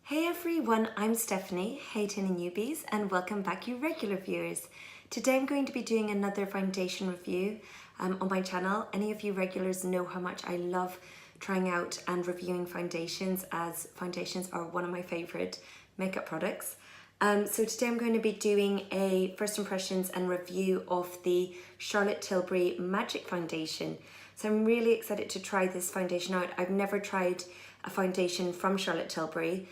Hey everyone, I'm Stephanie, hey to any newbies, and welcome back you regular viewers. Today I'm going to be doing another foundation review on my channel. Any of you regulars know how much I love trying out and reviewing foundations, as foundations are one of my favourite makeup products. So today I'm going to be doing a first impressions and review of the Charlotte Tilbury Magic Foundation. So I'm really excited to try this foundation out. I've never tried a foundation from Charlotte Tilbury,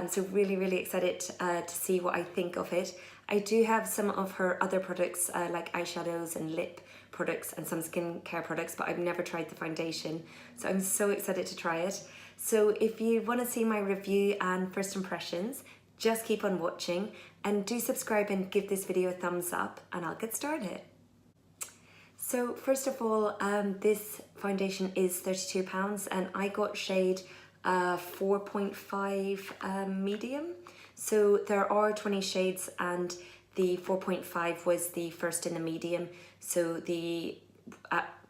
so really excited to see what I think of it. I do have some of her other products like eyeshadows and lip products and some skincare products, but I've never tried the foundation, so I'm so excited to try it. So if you want to see my review and first impressions, just keep on watching and do subscribe and give this video a thumbs up, and I'll get started. So first of all, this foundation is £32 and I got shade 4.5 medium. So there are 20 shades and the 4.5 was the first in the medium. So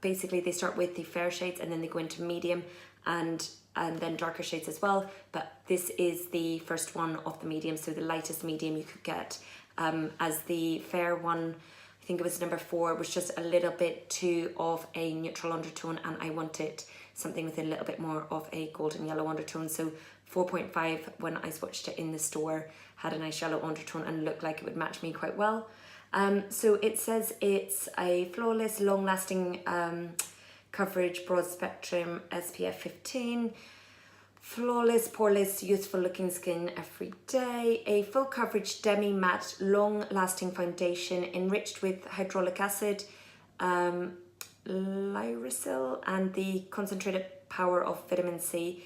basically they start with the fair shades and then they go into medium and then darker shades as well, but this is the first one of the medium, so the lightest medium you could get, as the fair one, I think it was number 4, was just a little bit too of a neutral undertone and I wanted something with a little bit more of a golden yellow undertone. So 4.5, when I swatched it in the store, had a nice yellow undertone and looked like it would match me quite well. So it says it's a flawless, long-lasting coverage, broad spectrum, SPF 15, flawless, poreless, youthful looking skin every day, a full coverage demi matte long lasting foundation enriched with hyaluronic acid, lyrisil, and the concentrated power of vitamin C,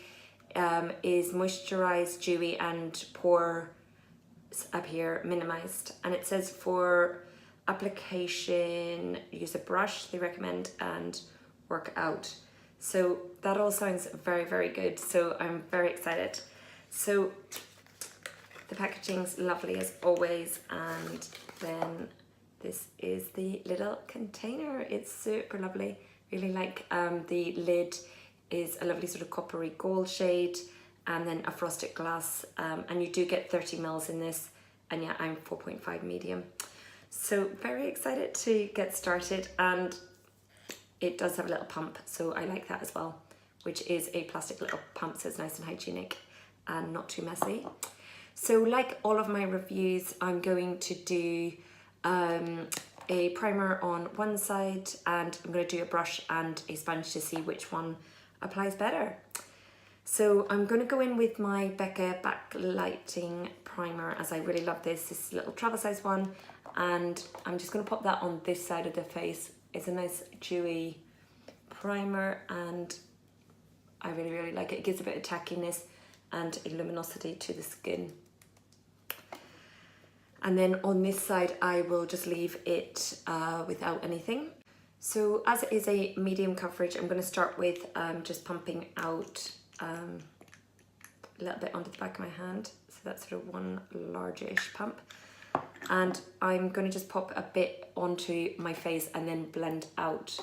is moisturized, dewy and pore up here minimized. And it says for application use a brush, they recommend, and work out. So that all sounds very good, so I'm very excited. So the packaging's lovely as always, and then this is the little container. It's super lovely. Really like the lid is a lovely sort of coppery gold shade, and then a frosted glass, and you do get 30 mils in this, and yeah, I'm 4.5 medium. So very excited to get started, and it does have a little pump, so I like that as well, which is a plastic little pump, so it's nice and hygienic and not too messy. So like all of my reviews, I'm going to do a primer on one side, and I'm going to do a brush and a sponge to see which one applies better. So I'm going to go in with my Becca Backlighting Primer, as I really love this little travel size one, and I'm just going to pop that on this side of the face. It's a nice dewy primer and I really like it. It gives a bit of tackiness and a luminosity to the skin. And then on this side I will just leave it without anything. So as it is a medium coverage, I'm going to start with just pumping out a little bit onto the back of my hand. So that's sort of one largish pump. And I'm going to just pop a bit onto my face and then blend out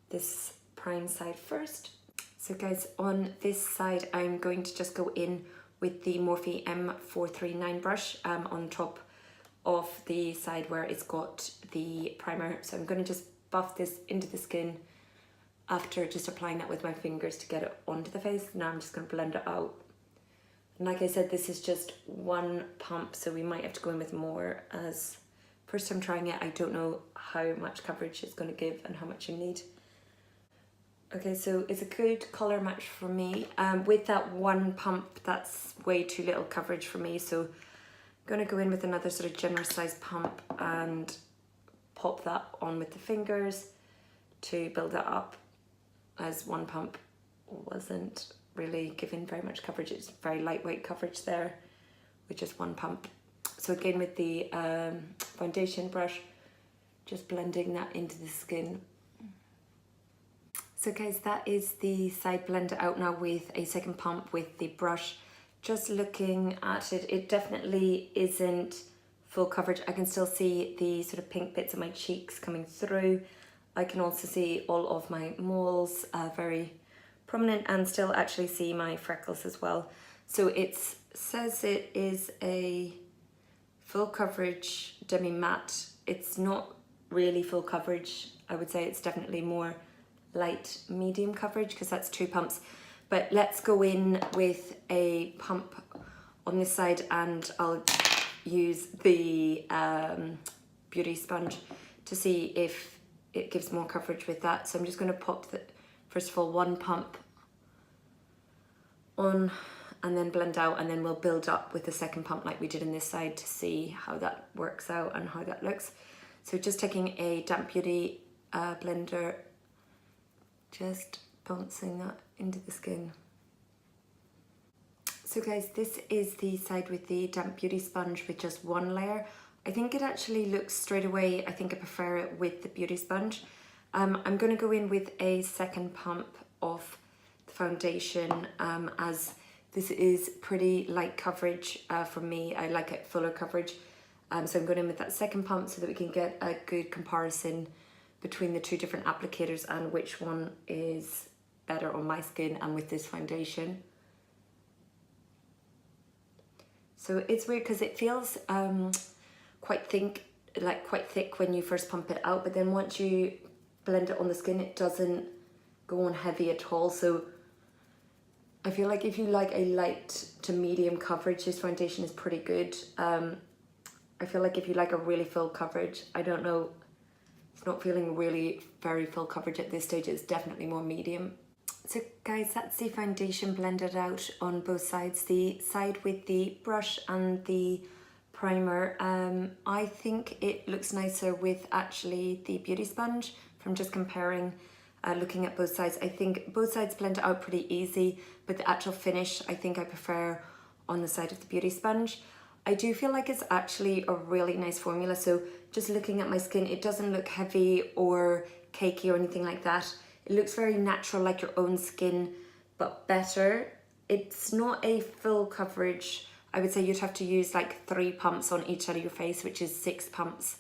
this prime side first. So guys, on this side I'm going to just go in with the Morphe M439 brush on top of the side where it's got the primer. So I'm going to just buff this into the skin after just applying that with my fingers to get it onto the face. Now I'm just going to blend it out. And like I said, this is just one pump, so we might have to go in with more, as first time trying it, I don't know how much coverage it's going to give and how much you need. Okay, so it's a good colour match for me. With that one pump, that's way too little coverage for me, so I'm going to go in with another sort of generous sized pump and pop that on with the fingers to build that up, as one pump wasn't really giving very much coverage. It's very lightweight coverage there with just one pump. So again with the foundation brush, just blending that into the skin. So guys, that is the side blended out now with a second pump with the brush. Just looking at it, it definitely isn't full coverage. I can still see the sort of pink bits of my cheeks coming through. I can also see all of my moles very prominent, and still actually see my freckles as well. So it says it is a full coverage demi matte. It's not really full coverage. I would say it's definitely more light medium coverage because that's 2 pumps. But let's go in with a pump on this side, and I'll use the beauty sponge to see if it gives more coverage with that. So I'm just going to pop first of all 1 pump on and then blend out, and then we'll build up with the second pump like we did in this side to see how that works out and how that looks. So just taking a damp beauty blender, just bouncing that into the skin. So guys, this is the side with the damp beauty sponge with just 1 layer. I think it actually looks straight away, I think I prefer it with the beauty sponge. I'm going to go in with a second pump of the foundation as this is pretty light coverage for me. I like it fuller coverage. So I'm going in with that second pump so that we can get a good comparison between the 2 different applicators and which one is better on my skin and with this foundation. So it's weird because it feels quite thick when you first pump it out, but then once you blend it on the skin, it doesn't go on heavy at all. So I feel like if you like a light to medium coverage, this foundation is pretty good. I feel like if you like a really full coverage, I don't know, it's not feeling really very full coverage at this stage. It's definitely more medium. So guys, that's the foundation blended out on both sides. The side with the brush and the primer, I think it looks nicer with actually the beauty sponge from just comparing, looking at both sides. I think both sides blend out pretty easy, but the actual finish I think I prefer on the side of the beauty sponge. I do feel like it's actually a really nice formula. So just looking at my skin, it doesn't look heavy or cakey or anything like that. It looks very natural, like your own skin, but better. It's not a full coverage. I would say you'd have to use like 3 pumps on each side of your face, which is 6 pumps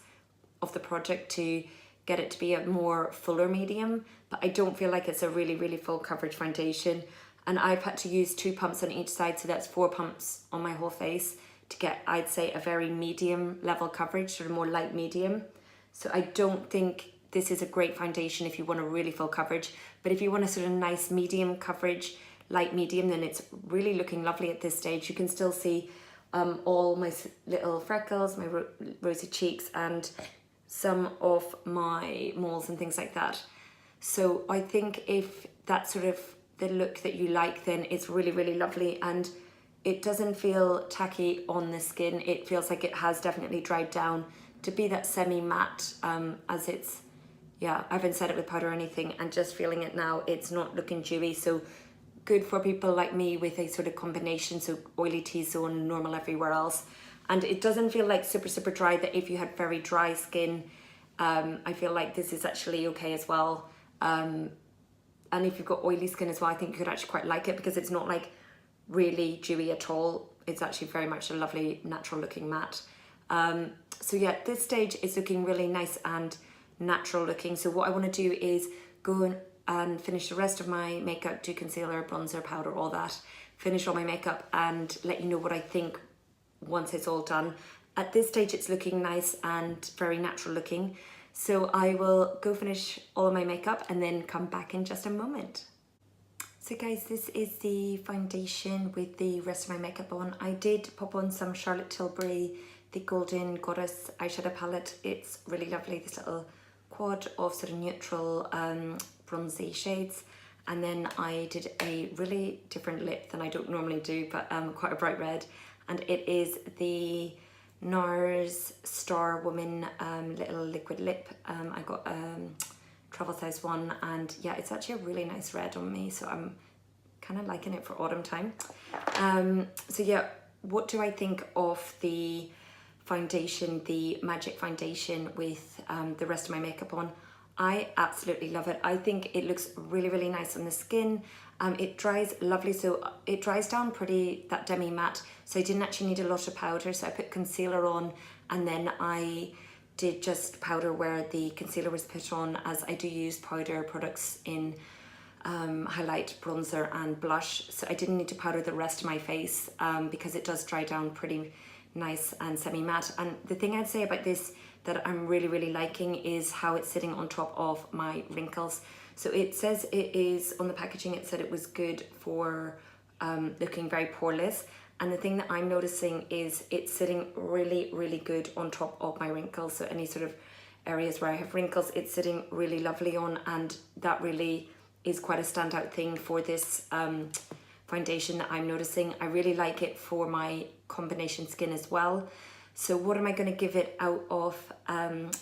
of the product to get it to be a more fuller medium. But I don't feel like it's a really, really full coverage foundation. And I've had to use 2 pumps on each side, so that's 4 pumps on my whole face to get, I'd say, a very medium level coverage, sort of more light medium. So I don't think this is a great foundation if you want a really full coverage, but if you want a sort of nice medium coverage, light medium, then it's really looking lovely at this stage. You can still see all my little freckles, my rosy cheeks, and some of my moles and things like that. So I think if that's sort of the look that you like, then it's really, really lovely, and it doesn't feel tacky on the skin. It feels like it has definitely dried down to be that semi-matte as it's, yeah, I haven't set it with powder or anything, and just feeling it now, it's not looking dewy. So good for people like me with a sort of combination, so oily T-zone, normal everywhere else. And it doesn't feel like super, super dry, that if you had very dry skin, I feel like this is actually okay as well. And if you've got oily skin as well, I think you could actually quite like it because it's not like really dewy at all. It's actually very much a lovely natural looking matte. So yeah, this stage is looking really nice and natural looking. So what I want to do is go and finish the rest of my makeup, do concealer, bronzer, powder, all that, finish all my makeup and let you know what I think once it's all done. At this stage it's looking nice and very natural looking, so I will go finish all of my makeup and then come back in just a moment. So guys, this is the foundation with the rest of my makeup on. I did pop on some Charlotte Tilbury, the Golden Goddess eyeshadow palette. It's really lovely, this little quad of sort of neutral bronzy shades. And then I did a really different lip than I don't normally do, but quite a bright red. And it is the NARS Star Woman little liquid lip. I got travel size 1, and yeah, it's actually a really nice red on me, so I'm kind of liking it for autumn time. So yeah, what do I think of the foundation, the Magic Foundation with the rest of my makeup on? I absolutely love it. I think it looks really, really nice on the skin. It dries lovely, so it dries down pretty, that demi matte, so I didn't actually need a lot of powder. So I put concealer on, and then I did just powder where the concealer was put on, as I do use powder products in highlight, bronzer and blush. So I didn't need to powder the rest of my face because it does dry down pretty nice and semi-matte. And the thing I'd say about this that I'm really liking is how it's sitting on top of my wrinkles. So it says it is, on the packaging it said it was good for looking very poreless. And the thing that I'm noticing is it's sitting really good on top of my wrinkles. So any sort of areas where I have wrinkles, it's sitting really lovely on, and that really is quite a standout thing for this foundation that I'm noticing. I really like it for my combination skin as well. So what am I going to give it out of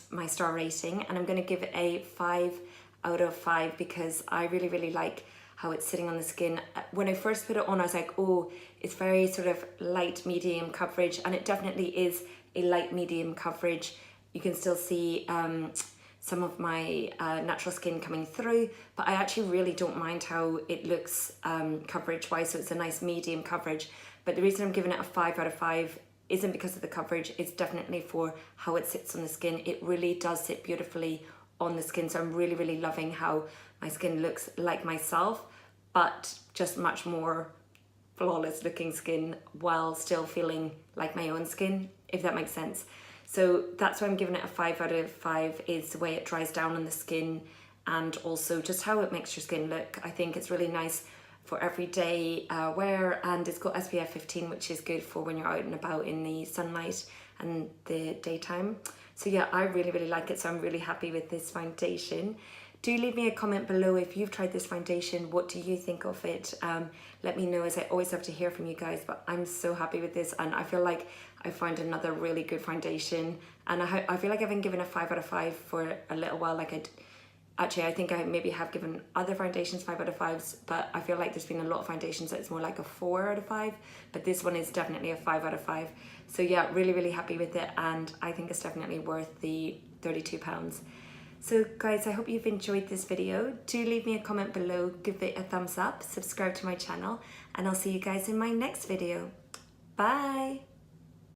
my star rating? And I'm going to give it a 5 out of 5 because I really like how it's sitting on the skin. When I first put it on, I was like, oh, it's very sort of light medium coverage, and it definitely is a light medium coverage. You can still see some of my natural skin coming through, but I actually really don't mind how it looks coverage wise. So it's a nice medium coverage, but the reason I'm giving it a 5 out of 5 isn't because of the coverage. It's definitely for how it sits on the skin. It really does sit beautifully on the skin. So I'm really loving how my skin looks like myself, but just much more flawless looking skin while still feeling like my own skin, if that makes sense. So that's why I'm giving it a 5 out of 5, is the way it dries down on the skin and also just how it makes your skin look. I think it's really nice for everyday wear, and it's got SPF 15, which is good for when you're out and about in the sunlight and the daytime. So yeah, I really like it. So I'm really happy with this foundation. Do leave me a comment below if you've tried this foundation. What do you think of it? Let me know, as I always have to hear from you guys, but I'm so happy with this, and I feel like I found another really good foundation, and I feel like I've been given a 5 out of 5 for a little while. Like I think I maybe have given other foundations 5 out of 5s, but I feel like there's been a lot of foundations that it's more like a 4 out of 5, but this one is definitely a 5 out of 5. So yeah, really happy with it, and I think it's definitely worth the £32. So guys, I hope you've enjoyed this video. Do leave me a comment below, give it a thumbs up, subscribe to my channel, and I'll see you guys in my next video. Bye!